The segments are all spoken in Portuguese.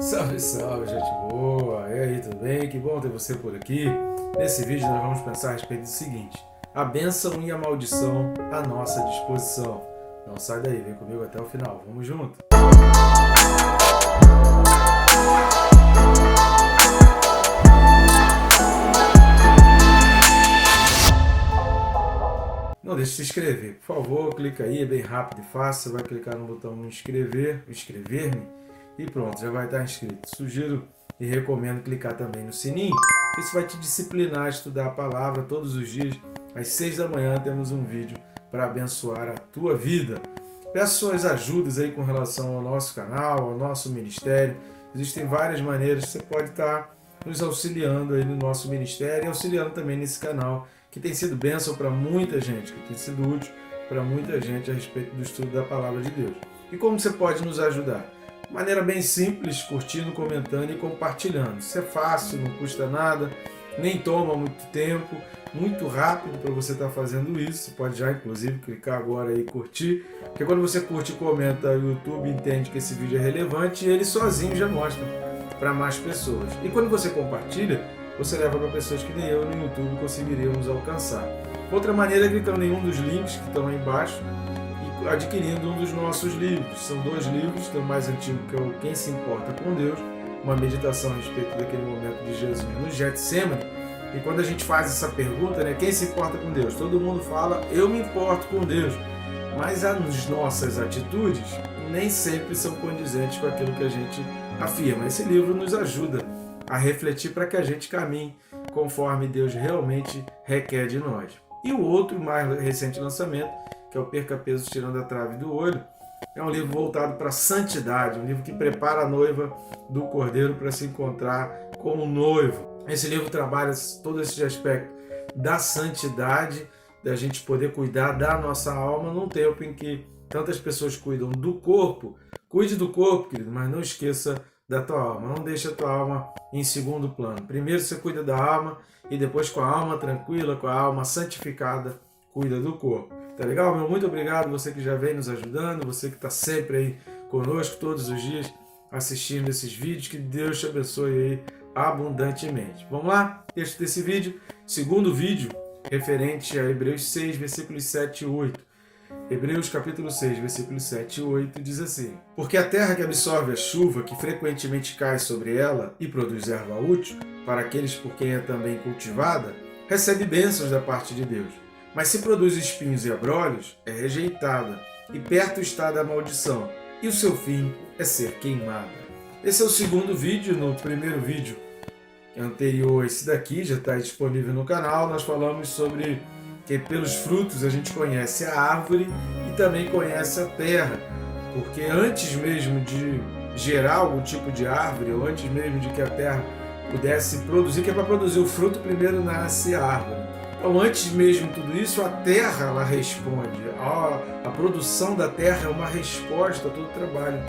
Salve, salve, gente boa! E aí, tudo bem? Que bom ter você por aqui. Nesse vídeo nós vamos pensar a respeito do seguinte: a bênção e a maldição à nossa disposição. Não sai daí, vem comigo até o final. Vamos junto! Não deixe de se inscrever, por favor, clica aí, é bem rápido e fácil. Você vai clicar no botão inscrever-me e pronto, já vai estar inscrito. Sugiro e recomendo clicar também no sininho, isso vai te disciplinar a estudar a palavra todos os dias. Às 6 da manhã temos um vídeo para abençoar a tua vida. Peço suas ajudas aí com relação ao nosso canal, ao nosso ministério. Existem várias maneiras que você pode estar nos auxiliando aí no nosso ministério e auxiliando também nesse canal, que tem sido bênção para muita gente, que tem sido útil para muita gente a respeito do estudo da Palavra de Deus. E como você pode nos ajudar? De maneira bem simples, curtindo, comentando e compartilhando. Isso é fácil, não custa nada, nem toma muito tempo, muito rápido para você estar fazendo isso. Você pode já, inclusive, clicar agora aí e curtir, porque quando você curte e comenta, o YouTube entende que esse vídeo é relevante e ele sozinho já mostra para mais pessoas. E quando você compartilha, você leva para pessoas que nem eu no YouTube conseguiríamos alcançar. Outra maneira é clicando em um dos links que estão aí embaixo e adquirindo um dos nossos livros. São 2 livros, tem o mais antigo que é o Quem se Importa com Deus, uma meditação a respeito daquele momento de Jesus no Getsemane. E quando a gente faz essa pergunta, né, quem se importa com Deus? Todo mundo fala, eu me importo com Deus. Mas as nossas atitudes nem sempre são condizentes com aquilo que a gente afirma. Esse livro nos ajuda a refletir para que a gente caminhe conforme Deus realmente requer de nós. E o outro, mais recente lançamento, que é o Perca Peso Tirando a Trave do Olho, é um livro voltado para a santidade, um livro que prepara a noiva do Cordeiro para se encontrar com o noivo. Esse livro trabalha todo esse aspecto da santidade, da gente poder cuidar da nossa alma num tempo em que tantas pessoas cuidam do corpo. Cuide do corpo, querido, mas não esqueça da tua alma. Não deixe a tua alma em segundo plano. Primeiro você cuida da alma e depois, com a alma tranquila, com a alma santificada, cuida do corpo. Tá legal, meu? Muito obrigado você que já vem nos ajudando, você que está sempre aí conosco todos os dias assistindo esses vídeos. Que Deus te abençoe aí abundantemente. Vamos lá? Texto desse vídeo, segundo vídeo, referente a Hebreus 6, versículos 7 e 8. Hebreus capítulo 6, versículos 7 e 8 diz assim: porque a terra que absorve a chuva que frequentemente cai sobre ela e produz erva útil para aqueles por quem é também cultivada, recebe bênçãos da parte de Deus. Mas se produz espinhos e abrolhos, é rejeitada, e perto está da maldição, e o seu fim é ser queimada. Esse é o segundo vídeo. No primeiro vídeo anterior, esse daqui já está disponível no canal, nós falamos sobre que pelos frutos a gente conhece a árvore e também conhece a terra, porque antes mesmo de gerar algum tipo de árvore, ou antes mesmo de que a terra pudesse produzir, que é para produzir o fruto, primeiro nasce a árvore. Então, antes mesmo de tudo isso, a terra ela responde. A produção da terra é uma resposta a todo o trabalho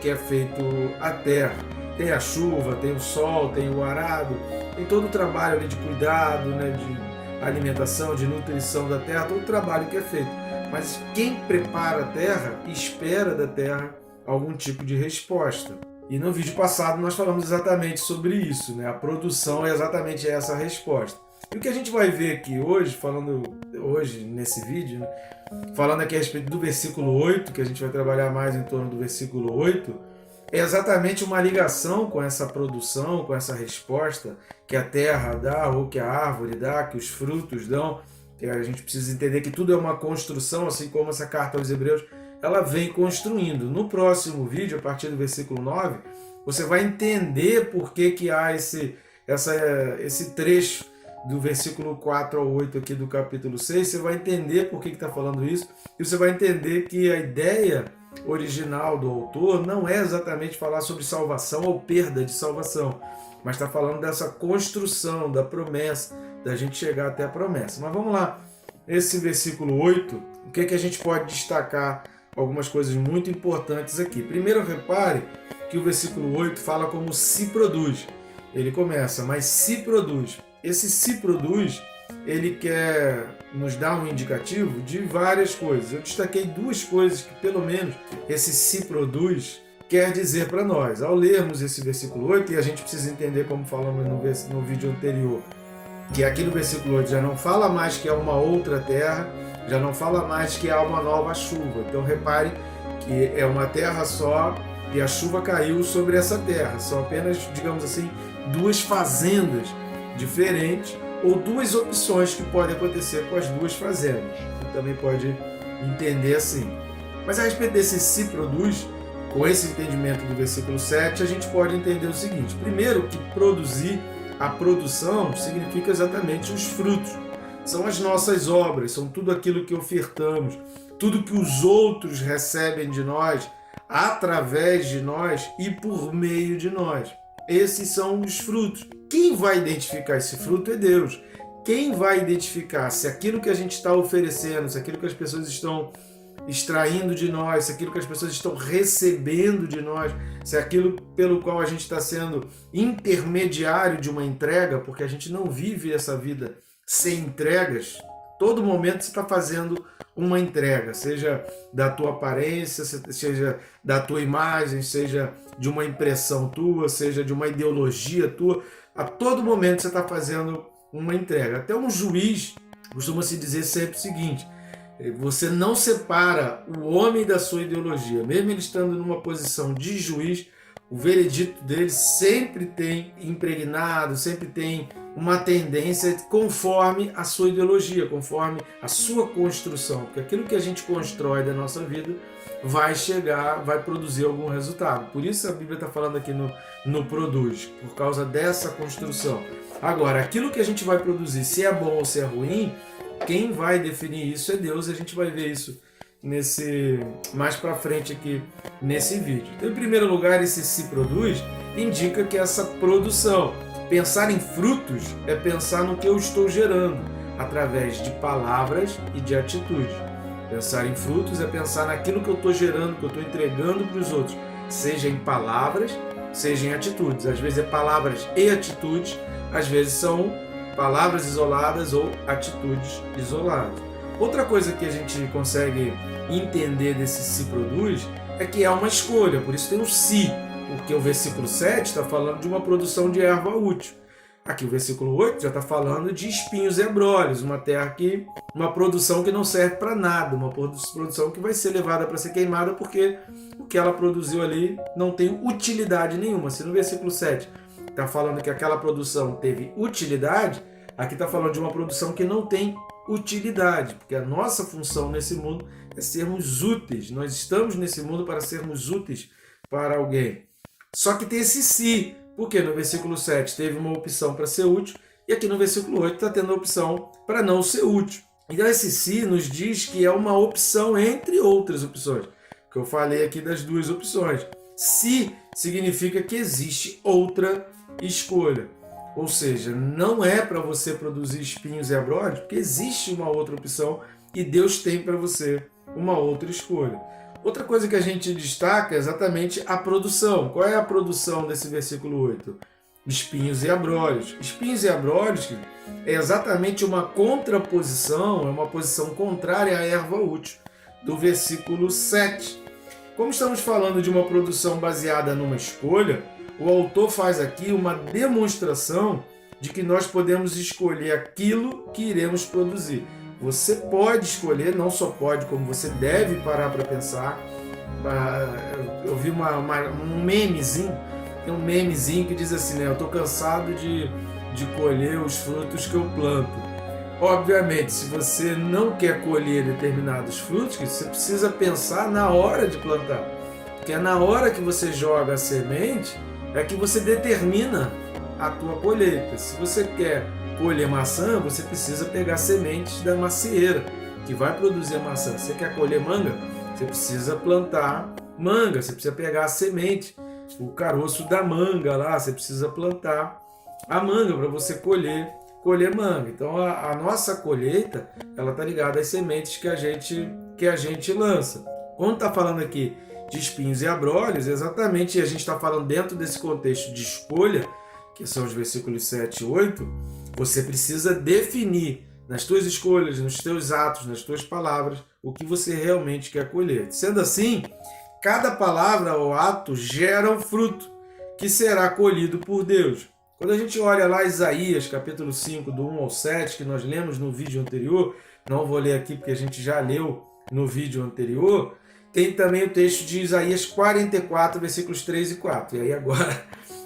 que é feito à terra. Tem a chuva, tem o sol, tem o arado, tem todo o trabalho ali de cuidado, né, de alimentação, de nutrição da terra, todo o trabalho que é feito. Mas quem prepara a terra espera da terra algum tipo de resposta. E no vídeo passado nós falamos exatamente sobre isso, né? A produção é exatamente essa resposta. E o que a gente vai ver aqui hoje, nesse vídeo, né? Falando aqui a respeito do versículo 8, que a gente vai trabalhar mais em torno do versículo 8, é exatamente uma ligação com essa produção, com essa resposta que a terra dá, ou que a árvore dá, que os frutos dão. Que a gente precisa entender que tudo é uma construção, assim como essa carta aos Hebreus, ela vem construindo. No próximo vídeo, a partir do versículo 9, você vai entender por que há esse trecho do versículo 4 ao 8 aqui do capítulo 6, você vai entender por que está falando isso, e você vai entender que a ideia original do autor não é exatamente falar sobre salvação ou perda de salvação, mas está falando dessa construção, da promessa, da gente chegar até a promessa. Mas vamos lá, esse versículo 8, o que a gente pode destacar? Algumas coisas muito importantes aqui. Primeiro, repare que o versículo 8 fala como se produz. Ele começa, mas se produz. Esse se produz, ele quer nos dar um indicativo de várias coisas. Eu destaquei 2 coisas que, pelo menos, esse se produz quer dizer para nós? Ao lermos esse versículo 8, e a gente precisa entender, como falamos no vídeo anterior, que aqui no versículo 8 já não fala mais que é uma outra terra, já não fala mais que há uma nova chuva. Então repare que é uma terra só e a chuva caiu sobre essa terra. São apenas, digamos assim, duas fazendas diferentes ou duas opções que podem acontecer com as duas fazendas. Você também pode entender assim. Mas a respeito desse se produz, com esse entendimento do versículo 7, a gente pode entender o seguinte. Primeiro, que produzir, a produção, significa exatamente os frutos. São as nossas obras, são tudo aquilo que ofertamos, tudo que os outros recebem de nós, através de nós e por meio de nós. Esses são os frutos. Quem vai identificar esse fruto é Deus. Quem vai identificar se aquilo que a gente está oferecendo, se aquilo que as pessoas estão extraindo de nós, se aquilo que as pessoas estão recebendo de nós, se aquilo pelo qual a gente está sendo intermediário de uma entrega, porque a gente não vive essa vida sem entregas. Todo momento você está fazendo uma entrega, seja da tua aparência, seja da tua imagem, seja de uma impressão tua, seja de uma ideologia tua. A todo momento você está fazendo uma entrega. Até um juiz costuma-se dizer sempre o seguinte: você não separa o homem da sua ideologia. Mesmo ele estando numa posição de juiz, o veredito dele sempre tem impregnado, sempre tem uma tendência conforme a sua ideologia, conforme a sua construção. Porque aquilo que a gente constrói da nossa vida vai chegar, vai produzir algum resultado. Por isso a Bíblia está falando aqui no produz, por causa dessa construção. Agora, aquilo que a gente vai produzir, se é bom ou se é ruim, quem vai definir isso é Deus, e a gente vai ver isso mais para frente aqui nesse vídeo. Então, em primeiro lugar, esse se produz indica que essa produção, pensar em frutos, é pensar no que eu estou gerando, através de palavras e de atitudes. Pensar em frutos é pensar naquilo que eu estou gerando, que eu estou entregando para os outros, seja em palavras, seja em atitudes. Às vezes é palavras e atitudes, às vezes são palavras isoladas ou atitudes isoladas. Outra coisa que a gente consegue entender desse se produz é que é uma escolha, por isso tem o se, porque o versículo 7 está falando de uma produção de erva útil. Aqui o versículo 8 já está falando de espinhos e abrolhos, uma produção que não serve para nada, uma produção que vai ser levada para ser queimada porque o que ela produziu ali não tem utilidade nenhuma. Se no versículo 7 está falando que aquela produção teve utilidade, aqui está falando de uma produção que não tem utilidade, porque a nossa função nesse mundo é sermos úteis. Nós estamos nesse mundo para sermos úteis para alguém. Só que tem esse se, porque no versículo 7 teve uma opção para ser útil, e aqui no versículo 8 está tendo a opção para não ser útil. Então esse se nos diz que é uma opção entre outras opções, que eu falei aqui das duas opções. Se significa que existe outra escolha. Ou seja, não é para você produzir espinhos e abrolhos, porque existe uma outra opção e Deus tem para você uma outra escolha. Outra coisa que a gente destaca é exatamente a produção. Qual é a produção desse versículo 8? Espinhos e abrolhos. Espinhos e abrolhos é exatamente uma contraposição, é uma posição contrária à erva útil, do versículo 7. Como estamos falando de uma produção baseada numa escolha, o autor faz aqui uma demonstração de que nós podemos escolher aquilo que iremos produzir. Você pode escolher, não só pode, como você deve parar para pensar. Eu vi um memezinho, tem um memezinho que diz assim, né? Eu estou cansado de colher os frutos que eu planto. Obviamente, se você não quer colher determinados frutos, você precisa pensar na hora de plantar. Porque é na hora que você joga a semente, é que você determina a tua colheita. Se você quer colher maçã, você precisa pegar sementes da macieira, que vai produzir a maçã. Se você quer colher manga, você precisa plantar manga, você precisa pegar a semente, o caroço da manga lá, você precisa plantar a manga para você colher manga. Então a nossa colheita, ela está ligada às sementes que a gente lança. Quando está falando aqui de espinhos e abrolhos, exatamente, a gente está falando dentro desse contexto de escolha, que são os versículos 7 e 8, você precisa definir nas tuas escolhas, nos teus atos, nas tuas palavras, o que você realmente quer colher. Sendo assim, cada palavra ou ato gera um fruto que será colhido por Deus. Quando a gente olha lá Isaías, capítulo 5, do 1 ao 7, que nós lemos no vídeo anterior, não vou ler aqui porque a gente já leu no vídeo anterior, tem também o texto de Isaías 44, versículos 3 e 4. E aí agora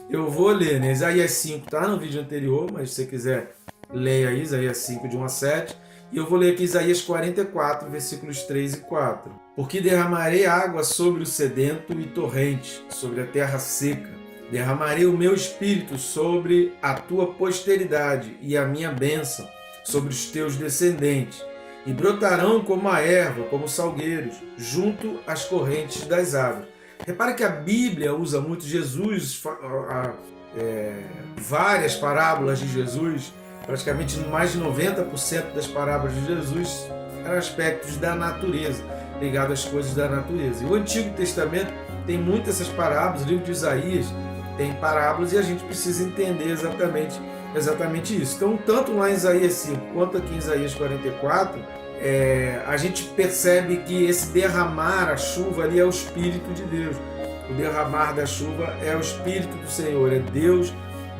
eu vou ler, né? Isaías 5 está no vídeo anterior, mas se você quiser, leia aí, Isaías 5, de 1 a 7. E eu vou ler aqui Isaías 44, versículos 3 e 4. Porque derramarei água sobre o sedento e torrente, sobre a terra seca. Derramarei o meu espírito sobre a tua posteridade e a minha bênção sobre os teus descendentes. E brotarão como a erva, como salgueiros, junto às correntes das águas. Repare que a Bíblia usa muito Jesus, várias parábolas de Jesus, praticamente mais de 90% das parábolas de Jesus eram aspectos da natureza, ligados às coisas da natureza. E o Antigo Testamento tem muitas essas parábolas, o livro de Isaías tem parábolas e a gente precisa entender exatamente isso. Então, tanto lá em Isaías 5 quanto aqui em Isaías 44, a gente percebe que esse derramar a chuva ali é o Espírito de Deus. O derramar da chuva é o Espírito do Senhor, é Deus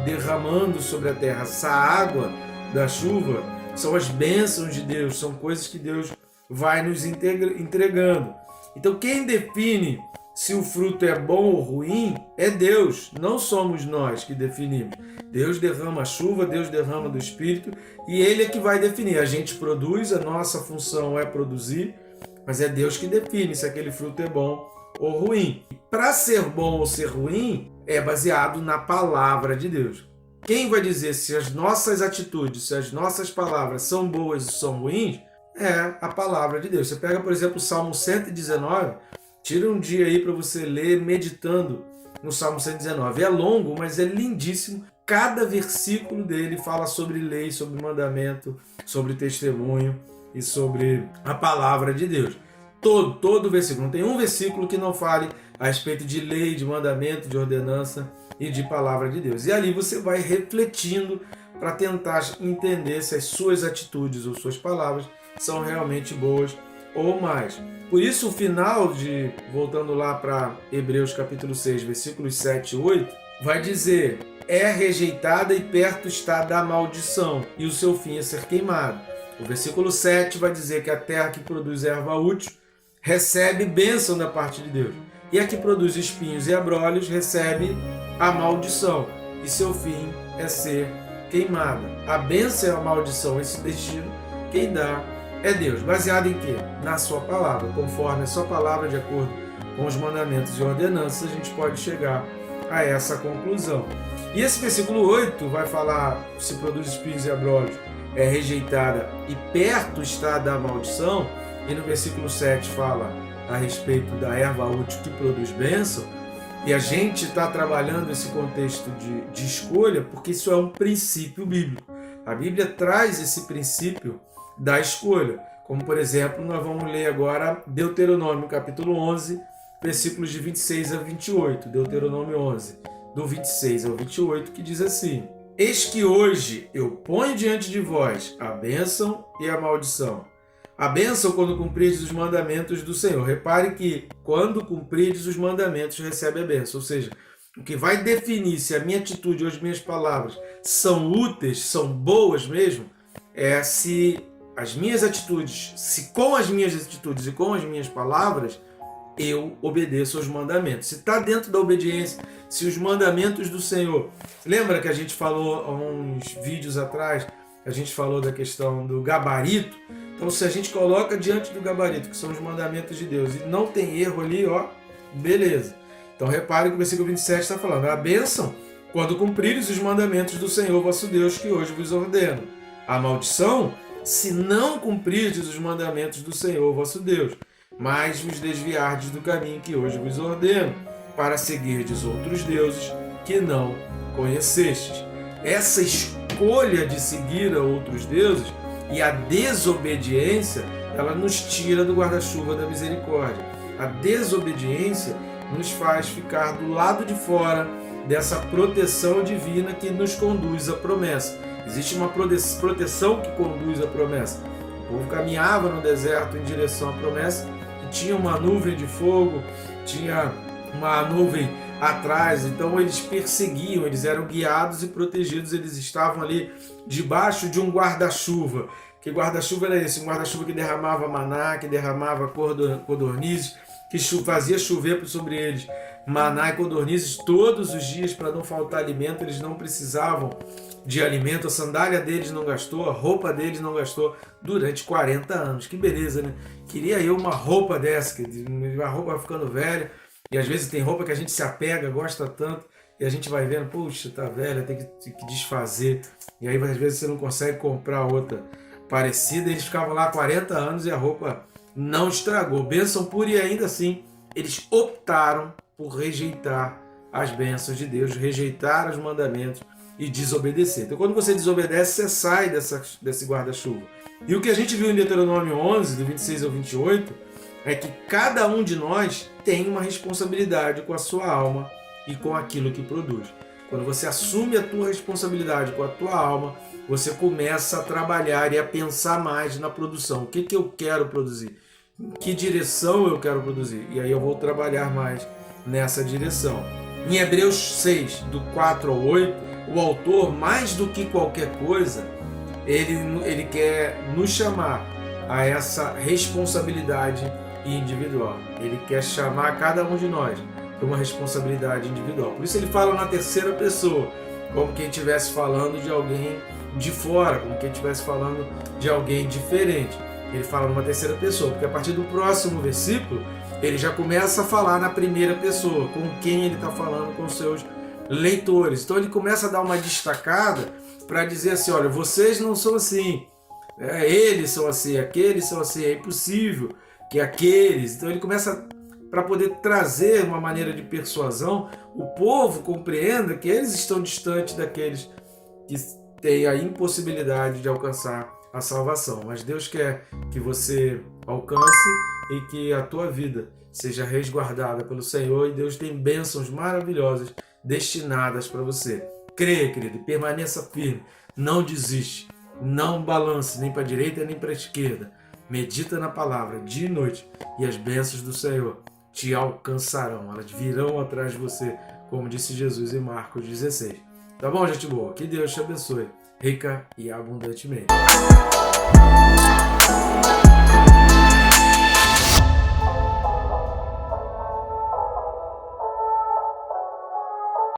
derramando sobre a terra. Essa água da chuva são as bênçãos de Deus, são coisas que Deus vai nos entregando. Então, quem define se o fruto é bom ou ruim é Deus, não somos nós que definimos. Deus derrama a chuva, Deus derrama do Espírito e Ele é que vai definir. A gente produz, a nossa função é produzir, mas é Deus que define se aquele fruto é bom ou ruim. Para ser bom ou ser ruim é baseado na palavra de Deus. Quem vai dizer se as nossas atitudes, se as nossas palavras são boas ou são ruins, é a palavra de Deus. Você pega, por exemplo, o Salmo 119, tira um dia aí para você ler meditando no Salmo 119. É longo, mas é lindíssimo. Cada versículo dele fala sobre lei, sobre mandamento, sobre testemunho e sobre a palavra de Deus. Todo versículo. Não tem um versículo que não fale a respeito de lei, de mandamento, de ordenança e de palavra de Deus. E ali você vai refletindo para tentar entender se as suas atitudes ou suas palavras são realmente boas ou mais. Por isso o final voltando lá para Hebreus capítulo 6, versículos 7 e 8, vai dizer: é rejeitada e perto está da maldição, e o seu fim é ser queimado. O versículo 7 vai dizer que a terra que produz erva útil recebe bênção da parte de Deus, e a que produz espinhos e abrolhos recebe a maldição, e seu fim é ser queimada. A bênção e a maldição, esse destino, quem dá é Deus. Baseado em quê? Na sua palavra. Conforme a sua palavra, de acordo com os mandamentos e ordenanças, a gente pode chegar a essa conclusão. E esse versículo 8 vai falar: se produz espinhos e abrolhos, é rejeitada e perto está da maldição. E no versículo 7 fala a respeito da erva útil que produz bênção. E a gente está trabalhando esse contexto de escolha porque isso é um princípio bíblico. A Bíblia traz esse princípio da escolha. Como, por exemplo, nós vamos ler agora Deuteronômio, capítulo 11, versículos de 26 a 28. Deuteronômio 11, do 26 ao 28, que diz assim: eis que hoje eu ponho diante de vós a bênção e a maldição. A bênção quando cumprides os mandamentos do Senhor. Repare que quando cumprides os mandamentos recebe a bênção. Ou seja, o que vai definir se a minha atitude ou as minhas palavras são úteis, são boas mesmo, é se as minhas atitudes, se com as minhas atitudes e com as minhas palavras eu obedeço aos mandamentos. Se está dentro da obediência, se os mandamentos do Senhor... Lembra que a gente falou há uns vídeos atrás, a gente falou da questão do gabarito? Então, se a gente coloca diante do gabarito, que são os mandamentos de Deus, e não tem erro ali, ó, beleza. Então, repare que o versículo 27 está falando: a bênção, quando cumprires os mandamentos do Senhor vosso Deus, que hoje vos ordeno. A maldição, se não cumprirdes os mandamentos do Senhor vosso Deus, mas vos desviardes do caminho que hoje vos ordeno, para seguirdes outros deuses que não conhecestes. Essa escolha de seguir a outros deuses e a desobediência, ela nos tira do guarda-chuva da misericórdia. A desobediência nos faz ficar do lado de fora dessa proteção divina que nos conduz à promessa. Existe uma proteção que conduz à promessa. O povo caminhava no deserto em direção à promessa e tinha uma nuvem de fogo tinha uma nuvem atrás, então eles perseguiam, eles eram guiados e protegidos, eles estavam ali debaixo de um guarda-chuva. Que guarda-chuva era esse? Um guarda-chuva que derramava maná, que derramava codornizes, que fazia chover sobre eles maná e codornizes todos os dias para não faltar alimento. Eles não precisavam de alimento, a sandália deles não gastou, a roupa deles não gastou durante 40 anos. Que beleza, né? Queria eu uma roupa dessa, uma roupa vai ficando velha, e às vezes tem roupa que a gente se apega, gosta tanto, e a gente vai vendo, puxa, tá velha, tem que desfazer, e aí às vezes você não consegue comprar outra parecida. Eles ficavam lá 40 anos e a roupa não estragou. Bênção pura, e ainda assim eles optaram por rejeitar as bênçãos de Deus, rejeitar os mandamentos e desobedecer. Então, quando você desobedece, você sai desse guarda-chuva. E o que a gente viu em Deuteronômio 11, do 26 ao 28, é que cada um de nós tem uma responsabilidade com a sua alma e com aquilo que produz. Quando você assume a tua responsabilidade com a tua alma, você começa a trabalhar e a pensar mais na produção. O que eu quero produzir? Em que direção eu quero produzir? E aí eu vou trabalhar mais nessa direção. Em Hebreus 6, do 4 ao 8, o autor, mais do que qualquer coisa, ele quer nos chamar a essa responsabilidade individual. Ele quer chamar cada um de nós para uma responsabilidade individual. Por isso ele fala na terceira pessoa, como quem estivesse falando de alguém de fora, como quem estivesse falando de alguém diferente. Ele fala numa terceira pessoa, porque a partir do próximo versículo, ele já começa a falar na primeira pessoa, com quem ele está falando, com seus leitores. Então ele começa a dar uma destacada para dizer assim, olha, vocês não são assim, eles são assim, aqueles são assim, é impossível que aqueles... Então ele começa, para poder trazer uma maneira de persuasão, o povo compreenda que eles estão distantes daqueles que têm a impossibilidade de alcançar a salvação. Mas Deus quer que você alcance e que a tua vida seja resguardada pelo Senhor, e Deus tem bênçãos maravilhosas destinadas para você. Creia, querido, permaneça firme, não desiste, não balance nem para a direita nem para a esquerda. Medita na palavra dia e noite, e as bênçãos do Senhor te alcançarão, elas virão atrás de você, como disse Jesus em Marcos 16. Tá bom, gente boa? Que Deus te abençoe, rica e abundantemente.